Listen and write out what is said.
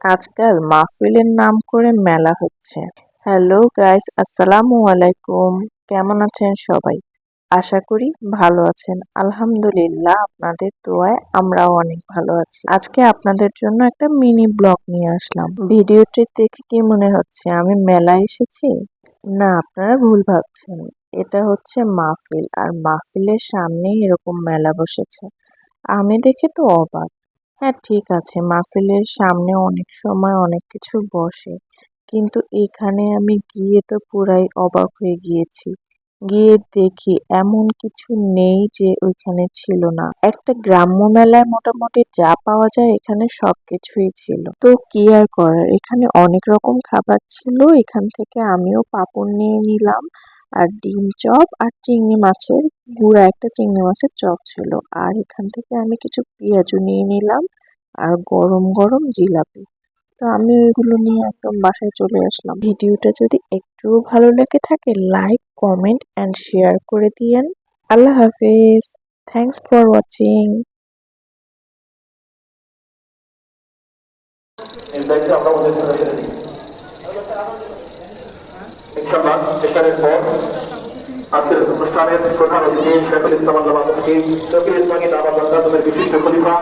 আজকাল মাহফিলের নাম করে মেলা হচ্ছে। হ্যালো গাইস, আসসালামু আলাইকুম। কেমন আছেন সবাই? আশা করি ভালো আছেন। আলহামদুলিল্লাহ, আপনাদের দোয়ায় আমরাও অনেক ভালো আছি। আজকে আপনাদের জন্য একটা মিনি ব্লগ নিয়ে আসলাম। ভিডিওটি দেখে কি মনে হচ্ছে আমি মেলায় এসেছি? না, আপনারা ভুল ভাবছেন। এটা হচ্ছে মাহফিল, আর মাহফিলের সামনেই এরকম মেলা বসেছে। আমি দেখে তো অবাক। হ্যাঁ, ঠিক আছে, মাহফিলের সামনে অনেক সময় অনেক কিছু বসে, কিন্তু এখানে আমি গিয়ে তো পুরাই অবাক হয়ে গিয়েছি। গিয়ে দেখি এমন কিছু নেই যে ওইখানে ছিল না। একটা গ্রাম্য মেলায় মোটামুটি যা পাওয়া যায় এখানে সবকিছুই ছিল। তো কি আর করার, এখানে অনেক রকম খাবার ছিল। এখান থেকে আমিও পাঁপড় নিয়ে নিলাম, আর ডিম চপ আর চিংড়ি মাছের গুঁড়া একটা চিংড়ি মাছের চপ ছিল। আর এখান থেকে আমি কিছু পেঁয়াজু নিয়ে নিলাম, আর গরম গরম জিলাপি। তো আমি ওইগুলো নিয়ে একদম বাসায় চলে আসলাম। ভিডিওটা যদি একটুও ভালো লেগে থাকে, লাইক, কমেন্ট অ্যান্ড শেয়ার করে দিয়েন। আল্লাহ হাফেজ। Thanks for watching. এর দায়িত্ব আমরা ওদের ছেড়ে দিই। ইনশাআল্লাহ এশারের পর আজকের অনুষ্ঠানের প্রধান অতিথি শেখুল ইসলাম আল্লাহ শফিউল ইসলামী দাওয়াত বিশিষ্ট খলিফা